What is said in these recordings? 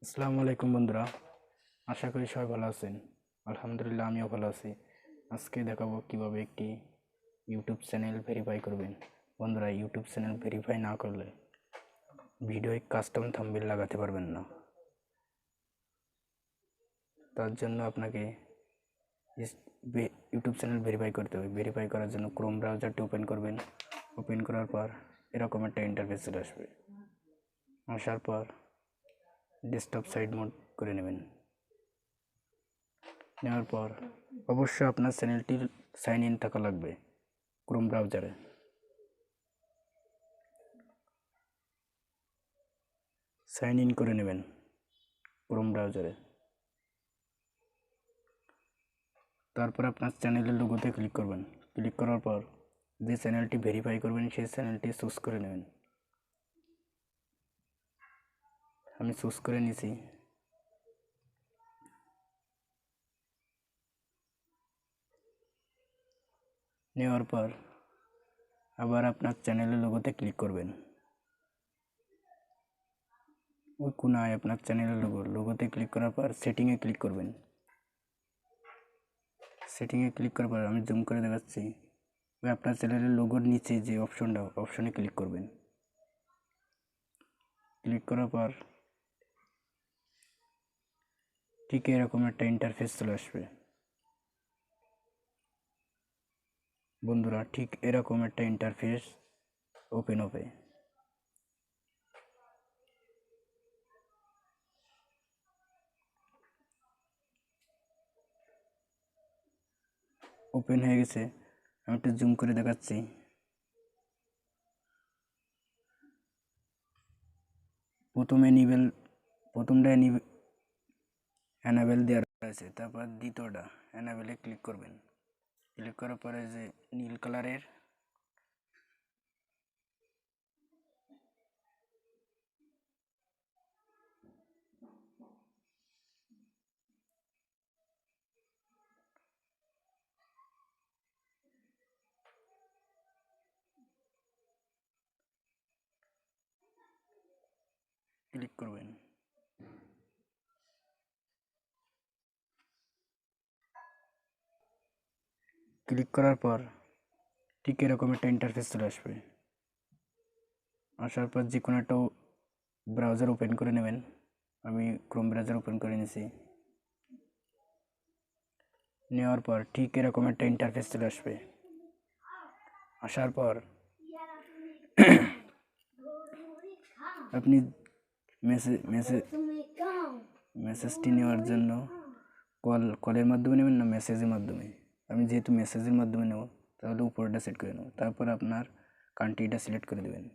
আসসালামু আলাইকুম বন্ধুরা, আশা করি সবাই ভালো আছেন। আলহামদুলিল্লাহ আমিও ভালো আছি। আজকে দেখাবো কিভাবে একটি ইউটিউব চ্যানেল ভেরিফাই করবেন। বন্ধুরা, ইউটিউব চ্যানেল ভেরিফাই না করলে ভিডিওয় কাস্টম থাম্বনেল লাগাতে পারবেন না। তার জন্য আপনাকে ইউটিউব চ্যানেল ভেরিফাই করতে হবে। ভেরিফাই করার জন্য ক্রোম ব্রাউজারটি ওপেন করবেন। ওপেন করার পর এরকম একটা ইন্টারফেস চলে আসবে। আসার পর ডেস্কটপ সাইড মোড করে নেবেন। নেওয়ার পর অবশ্যই আপনার চ্যানেলটির সাইন ইন থাকা লাগবে ক্রোম ব্রাউজারে। সাইন ইন করে নেবেন ক্রোম ব্রাউজারে। তারপর আপনার চ্যানেলের লোগোতে ক্লিক করবেন। ক্লিক করার পর যে চ্যানেলটি ভেরিফাই করবেন সেই চ্যানেলটি চুজ করে নেবেন। আমি চুজ করে নিয়েছি। নেওয়ার পর আবার আপনার চ্যানেলের লোগোতে ক্লিক করবেন। ওই কোনায় আপনার চ্যানেলের লোগোতে ক্লিক করার পর সেটিংয়ে ক্লিক করবেন। সেটিংয়ে ক্লিক করার পর আমি জুম করে দেখাচ্ছি, ওই আপনার চ্যানেলের লোগোর নিচে যে অপশনে ক্লিক করবেন। ক্লিক করার পর ঠিক এরকম একটা ইন্টারফেস চলে আসবে। বন্ধুরা, ঠিক এরকম একটা ইন্টারফেস ওপেন হবে। ওপেন হয়ে গেছে। আমি একটু জুম করে দেখাচ্ছি। প্রথমটা অ্যানাবেল দেওয়া আছে, তারপর দ্বিতীয়টা অ্যানাবেলে ক্লিক করবেন। ক্লিক করার পরে যে নীল কালারের ক্লিক করবেন। ক্লিক করার পর ঠিক এরকম একটা ইন্টারফেস চলে আসবে। আসার পর যে কোনো একটা ব্রাউজার ওপেন করে নেবেন। আমি ক্রোম ব্রাউজার ওপেন করে নিয়েছি। নেওয়ার পর ঠিক এরকম একটা ইন্টারফেস চলে আসবে। আসার পর আপনি মেসেজটি নেওয়ার জন্য কলের মাধ্যমে নেবেন না মেসেজের মাধ্যমে। আমি যেহেতু মেসেজের মাধ্যমে নেব, তাহলে উপরটা সেট করে নেব। তারপর আপনার কান্ট্রিটা সিলেক্ট করে দেবেন।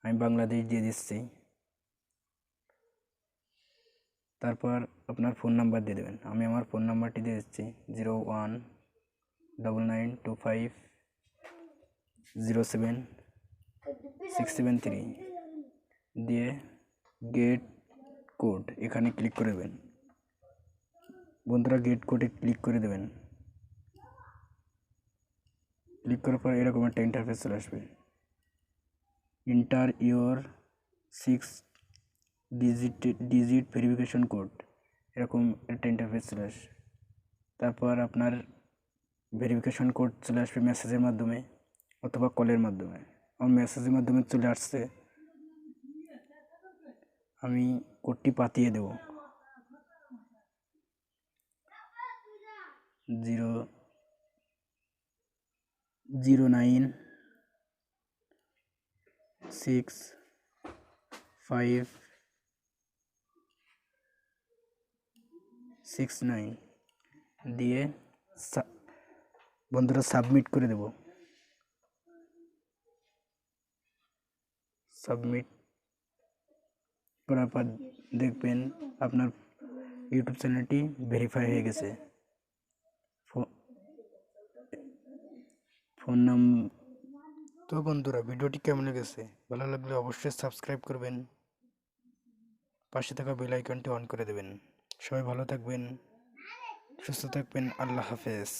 আমি বাংলাদেশ দিয়ে দিচ্ছি। তারপর আপনার ফোন নাম্বার দিয়ে দেবেন। আমি আমার ফোন নাম্বারটি দিয়ে দিচ্ছি 019925070673 দিয়ে গেট কোড এখানে ক্লিক করে দেবেন। বন্ধুরা, গেট কোডে ক্লিক করে দেবেন। ক্লিক করার পর এরকম একটা ইন্টারফেস চলে আসবে। Inter your 6 digit verification code, এরকম একটা ইন্টারফেস চলে আসবে। তারপর আপনার ভেরিফিকেশন কোড চলে আসবে মেসেজের মাধ্যমে অথবা কলের মাধ্যমে। আমার মেসেজের মাধ্যমে চলে আসছে। আমি কোডটি পাঠিয়ে দেব। 0096569 দিয়ে বন্ধুরা সাবমিট করে দেব। সাবমিট করার পর দেখবেন আপনার ইউটিউব চ্যানেলটি ভেরিফাই হয়ে গেছে। Phone number. তো বন্ধুরা, ভিডিওটি কেমন লেগেছে? ভালো লাগলে অবশ্যই সাবস্ক্রাইব করবেন, পাশে থাকা বেল আইকনটি অন করে দেবেন। সবাই ভালো থাকবেন, সুস্থ থাকবেন। আল্লাহ হাফেজ।